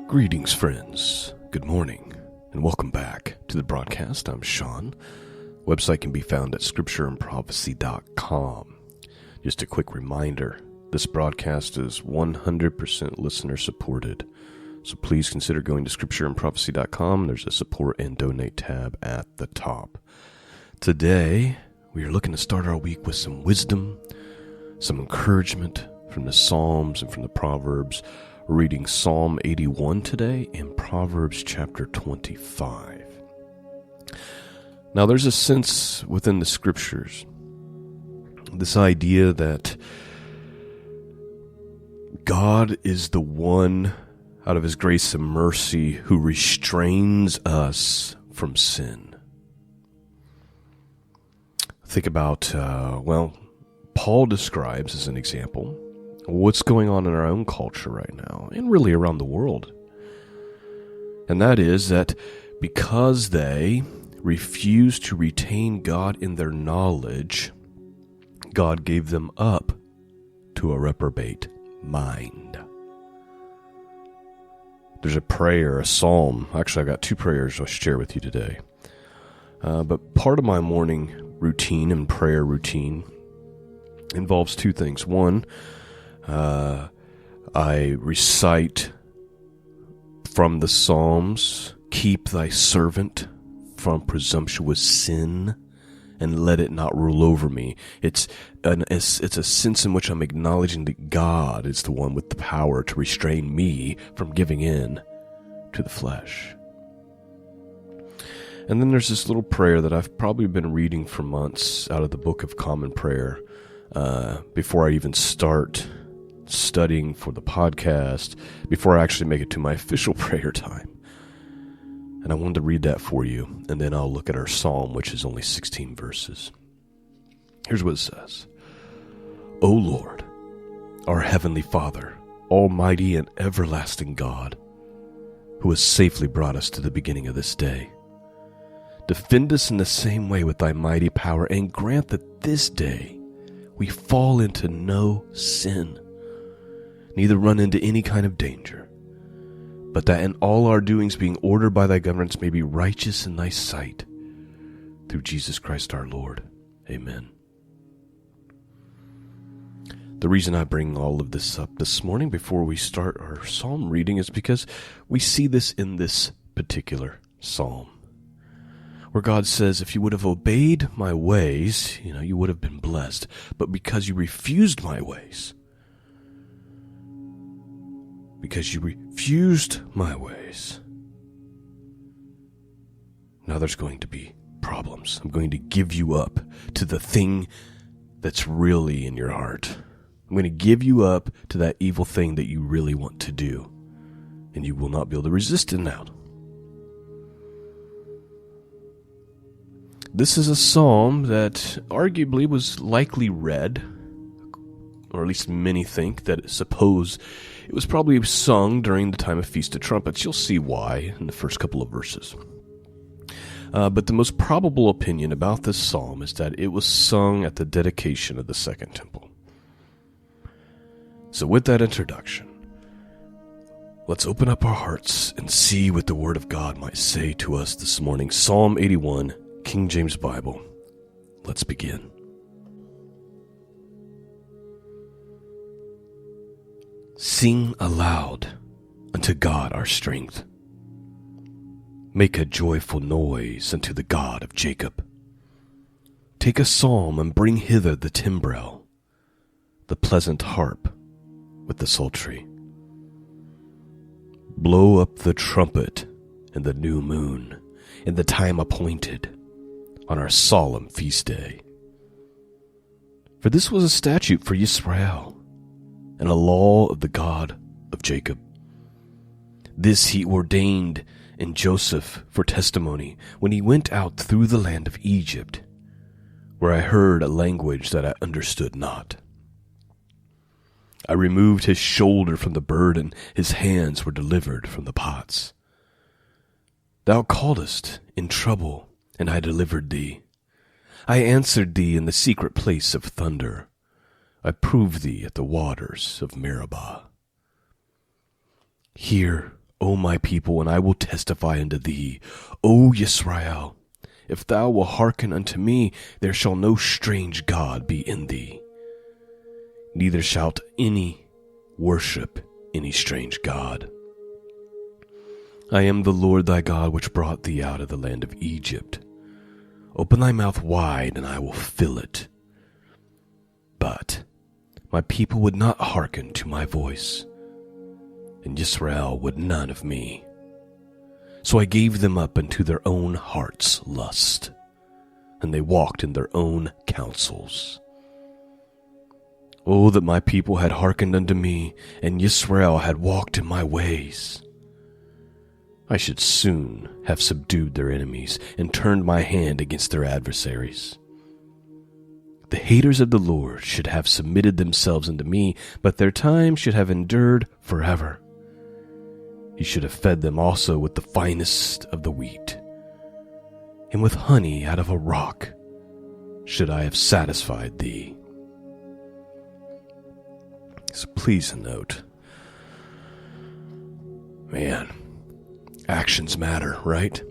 Greetings, friends. Good morning, and welcome back to the broadcast. I'm Shawn. Website can be found at scriptureandprophecy.com. Just a quick reminder, this broadcast is 100% listener supported. So please consider going to scriptureandprophecy.com. There's a support and donate tab at the top. Today, we are looking to start our week with some wisdom, some encouragement from the Psalms and from the Proverbs. We're reading Psalm 81 today and Proverbs chapter 25. Now, there's a sense within the scriptures, this idea that God is the one, out of his grace and mercy, who restrains us from sin. Think about, Paul describes, as an example, what's going on in our own culture right now, and really around the world. And that is that because they refuse to retain God in their knowledge, God gave them up to a reprobate mind. There's a prayer, a psalm. Actually, I've got two prayers I'll share with you today. But part of my morning routine and prayer routine involves two things. One, I recite from the Psalms, "Keep thy servant from presumptuous sin, and let it not rule over me." It's a sense in which I'm acknowledging that God is the one with the power to restrain me from giving in to the flesh. And then there's this little prayer that I've probably been reading for months out of the Book of Common Prayer before I even start studying for the podcast, before I actually make it to my official prayer time. And I wanted to read that for you, and then I'll look at our psalm, which is only 16 verses. Here's what it says. O Lord, our heavenly Father, almighty and everlasting God, who has safely brought us to the beginning of this day, defend us in the same way with thy mighty power, and grant that this day we fall into no sin, neither run into any kind of danger, but that in all our doings, being ordered by thy governance, may be righteous in thy sight, through Jesus Christ our Lord. Amen. The reason I bring all of this up this morning before we start our psalm reading is because we see this in this particular psalm, where God says, if you would have obeyed my ways, you would have been blessed. But because you refused my ways, now there's going to be problems. I'm going to give you up to the thing that's really in your heart. I'm going to give you up to that evil thing that you really want to do, and you will not be able to resist it now. This is a psalm that arguably was likely read, or at least many think that suppose it was probably sung during the time of Feast of Trumpets. You'll see why in the first couple of verses. But the most probable opinion about this psalm is that it was sung at the dedication of the Second Temple. So with that introduction, let's open up our hearts and see what the Word of God might say to us this morning. Psalm 81, King James Bible. Let's begin. Sing aloud unto God our strength. Make a joyful noise unto the God of Jacob. Take a psalm and bring hither the timbrel, the pleasant harp with the psaltery. Blow up the trumpet in the new moon, in the time appointed, on our solemn feast day. For this was a statute for Yisrael, and a law of the God of Jacob. This he ordained in Joseph for testimony, when he went out through the land of Egypt, where I heard a language that I understood not. I removed his shoulder from the burden, his hands were delivered from the pots. Thou calledst in trouble, and I delivered thee. I answered thee in the secret place of thunder. I proved thee at the waters of Meribah. Hear, O my people, and I will testify unto thee. O Yisrael, if thou wilt hearken unto me, there shall no strange God be in thee. Neither shalt any worship any strange God. I am the Lord thy God, which brought thee out of the land of Egypt. Open thy mouth wide, and I will fill it. But my people would not hearken to my voice, and Israel would none of me. So I gave them up unto their own heart's lust, and they walked in their own counsels. Oh, that my people had hearkened unto me, and Israel had walked in my ways. I should soon have subdued their enemies, and turned my hand against their adversaries. The haters of the Lord should have submitted themselves unto me, but their time should have endured forever. He should have fed them also with the finest of the wheat, and with honey out of a rock should I have satisfied thee. So please note, man, actions matter, right?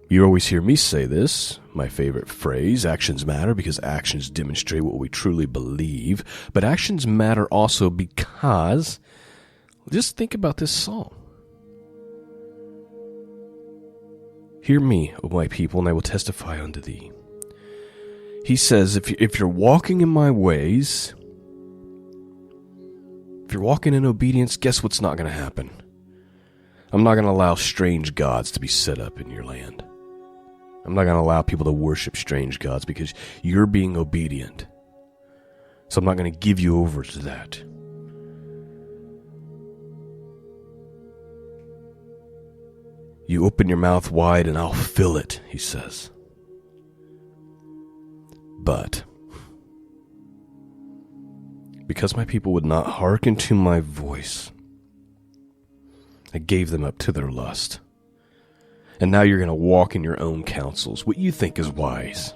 You always hear me say this, my favorite phrase, actions matter, because actions demonstrate what we truly believe. But actions matter also because, just think about this song. Hear me, O my people, and I will testify unto thee. He says, if you're walking in my ways, if you're walking in obedience, guess what's not going to happen? I'm not going to allow strange gods to be set up in your land. I'm not going to allow people to worship strange gods because you're being obedient. So I'm not going to give you over to that. You open your mouth wide and I'll fill it, he says. But because my people would not hearken to my voice, I gave them up to their lust. And now you're going to walk in your own counsels, what you think is wise.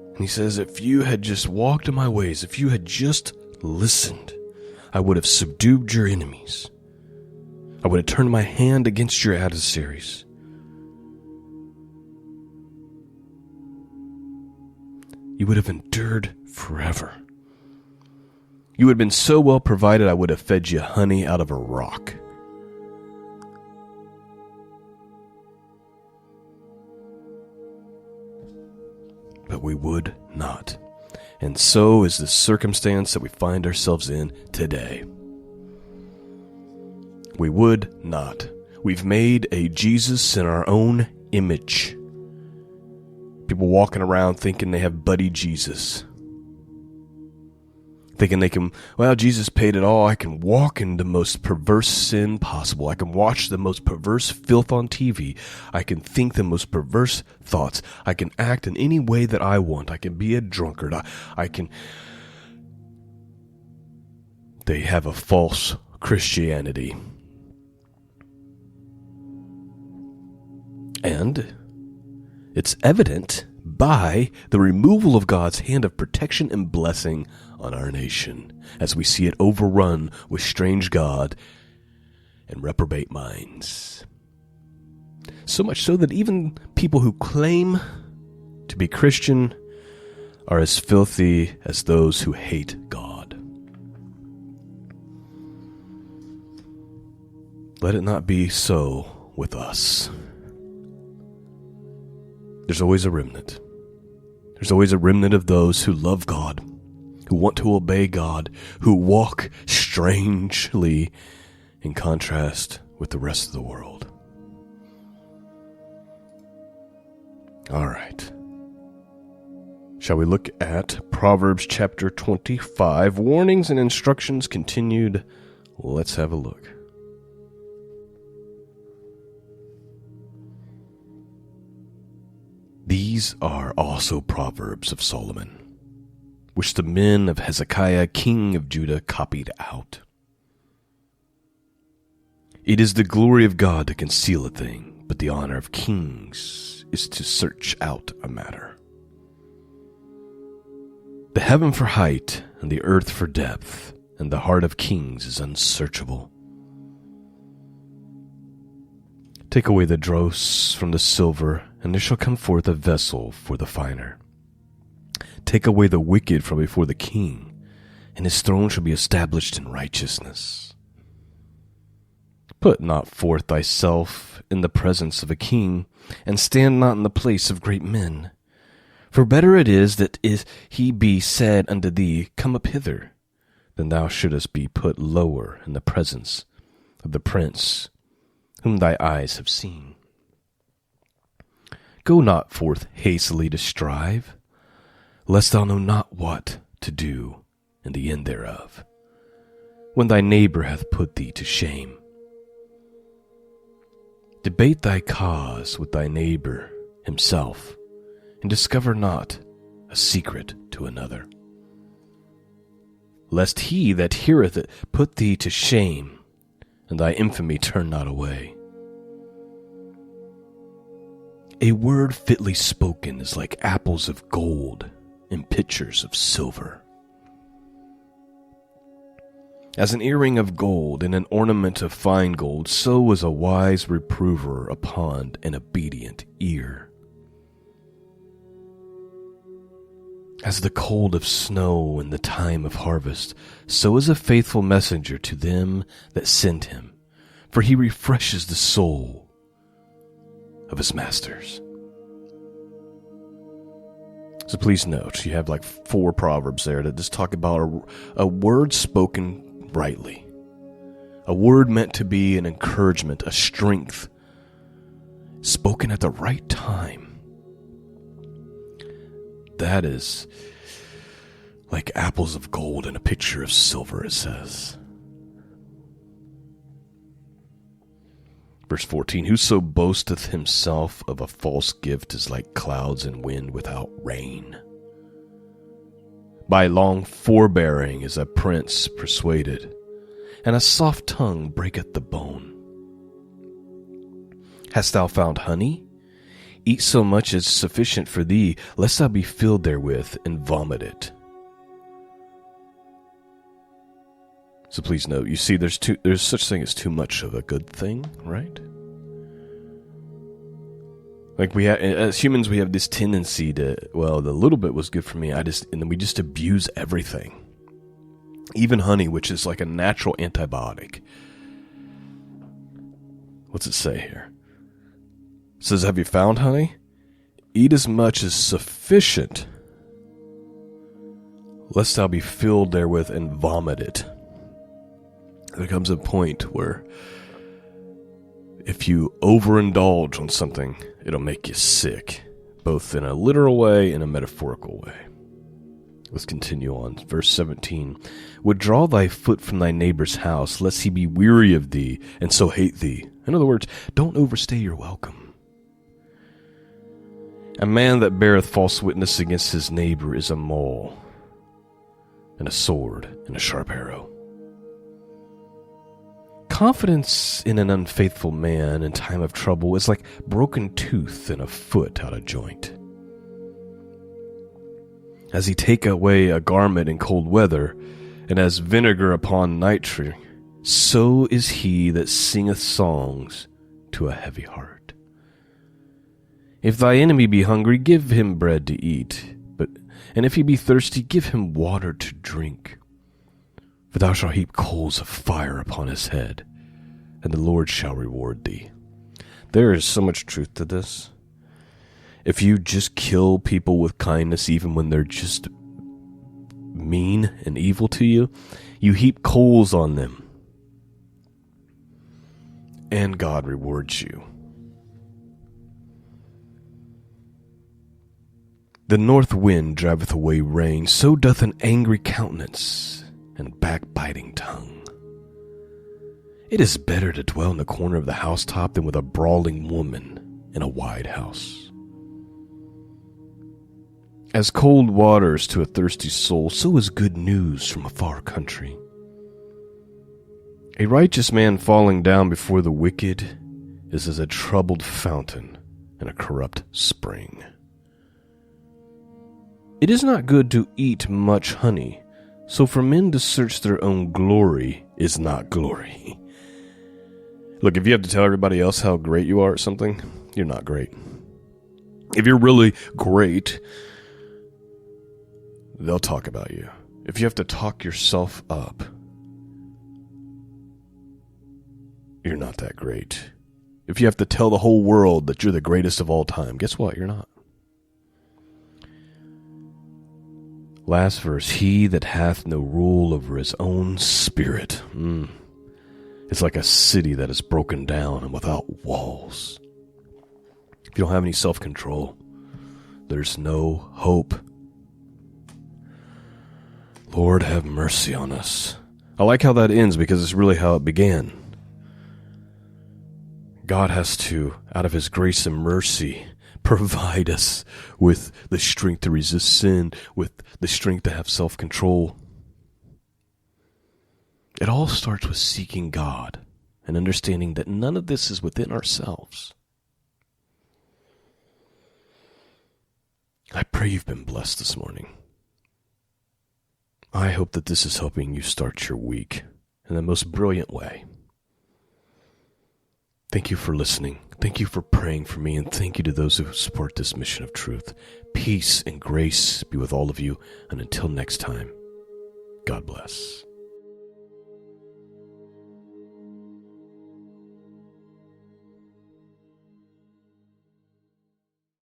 And he says, if you had just walked in my ways, if you had just listened, I would have subdued your enemies. I would have turned my hand against your adversaries. You would have endured forever. You would have been so well provided, I would have fed you honey out of a rock. But we would not. And so is the circumstance that we find ourselves in today. We would not. We've made a Jesus in our own image. People walking around thinking they have buddy Jesus. Thinking they can, well, Jesus paid it all. I can walk in the most perverse sin possible. I can watch the most perverse filth on TV. I can think the most perverse thoughts. I can act in any way that I want. I can be a drunkard. I can... They have a false Christianity. And it's evident by the removal of God's hand of protection and blessing on our nation, as we see it overrun with strange God and reprobate minds. So much so that even people who claim to be Christian are as filthy as those who hate God. Let it not be so with us. There's always a remnant. There's always a remnant of those who love God, who want to obey God, who walk strangely in contrast with the rest of the world. All right. Shall we look at Proverbs chapter 25? Warnings and instructions continued. Let's have a look. These are also Proverbs of Solomon, which the men of Hezekiah, king of Judah, copied out. It is the glory of God to conceal a thing, but the honor of kings is to search out a matter. The heaven for height, and the earth for depth, and the heart of kings is unsearchable. Take away the dross from the silver, and there shall come forth a vessel for the finer. Take away the wicked from before the king, and his throne shall be established in righteousness. Put not forth thyself in the presence of a king, and stand not in the place of great men. For better it is that he be said unto thee, Come up hither, than thou shouldest be put lower in the presence of the prince whom thy eyes have seen. Go not forth hastily to strive, lest thou know not what to do in the end thereof, when thy neighbor hath put thee to shame. Debate thy cause with thy neighbor himself, and discover not a secret to another, lest he that heareth it put thee to shame, and thy infamy turn not away. A word fitly spoken is like apples of gold in pitchers of silver. As an earring of gold and an ornament of fine gold, so is a wise reprover upon an obedient ear. As the cold of snow in the time of harvest, so is a faithful messenger to them that send him, for he refreshes the soul of his masters. So please note, you have like 4 proverbs there that just talk about a word spoken rightly, a word meant to be an encouragement, a strength, spoken at the right time. That is like apples of gold in a pitcher of silver, it says. Verse 14, Whoso boasteth himself of a false gift is like clouds and wind without rain. By long forbearing is a prince persuaded, and a soft tongue breaketh the bone. Hast thou found honey? Eat so much as sufficient for thee, lest thou be filled therewith and vomit it. So please note, you see there's such thing as too much of a good thing, right? Like as humans, we have this tendency to, well, the little bit was good for me, and then we just abuse everything. Even honey, which is like a natural antibiotic. What's it say here? It says, have you found honey? Eat as much as sufficient, lest thou be filled therewith and vomit it. There comes a point where if you overindulge on something, it'll make you sick, both in a literal way and a metaphorical way. Let's continue on. Verse 17. Withdraw thy foot from thy neighbor's house, lest he be weary of thee, and so hate thee. In other words, don't overstay your welcome. A man that beareth false witness against his neighbor is a mole, and a sword, and a sharp arrow. Confidence in an unfaithful man in time of trouble is like broken tooth and a foot out of joint. As he take away a garment in cold weather, and as vinegar upon nitre, so is he that singeth songs to a heavy heart. If thy enemy be hungry, give him bread to eat, and if he be thirsty, give him water to drink. For thou shalt heap coals of fire upon his head, and the Lord shall reward thee. There is so much truth to this. If you just kill people with kindness, even when they're just mean and evil to you, you heap coals on them, and God rewards you. The north wind driveth away rain, so doth an angry countenance and backbiting tongue. It is better to dwell in the corner of the housetop than with a brawling woman in a wide house. As cold waters to a thirsty soul, so is good news from a far country. A righteous man falling down before the wicked is as a troubled fountain in a corrupt spring. It is not good to eat much honey, So for men to search their own glory is not glory. Look, if you have to tell everybody else how great you are at something, you're not great. If you're really great, they'll talk about you. If you have to talk yourself up, you're not that great. If you have to tell the whole world that you're the greatest of all time, guess what? You're not. Last verse, he that hath no rule over his own spirit. It's like a city that is broken down and without walls. If you don't have any self-control, there's no hope. Lord, have mercy on us. I like how that ends because it's really how it began. God has to, out of his grace and mercy, provide us with the strength to resist sin, with the strength to have self-control. It all starts with seeking God and understanding that none of this is within ourselves. I pray you've been blessed this morning. I hope that this is helping you start your week in the most brilliant way. Thank you for listening. Thank you for praying for me, and thank you to those who support this mission of truth. Peace and grace be with all of you, and until next time, God bless.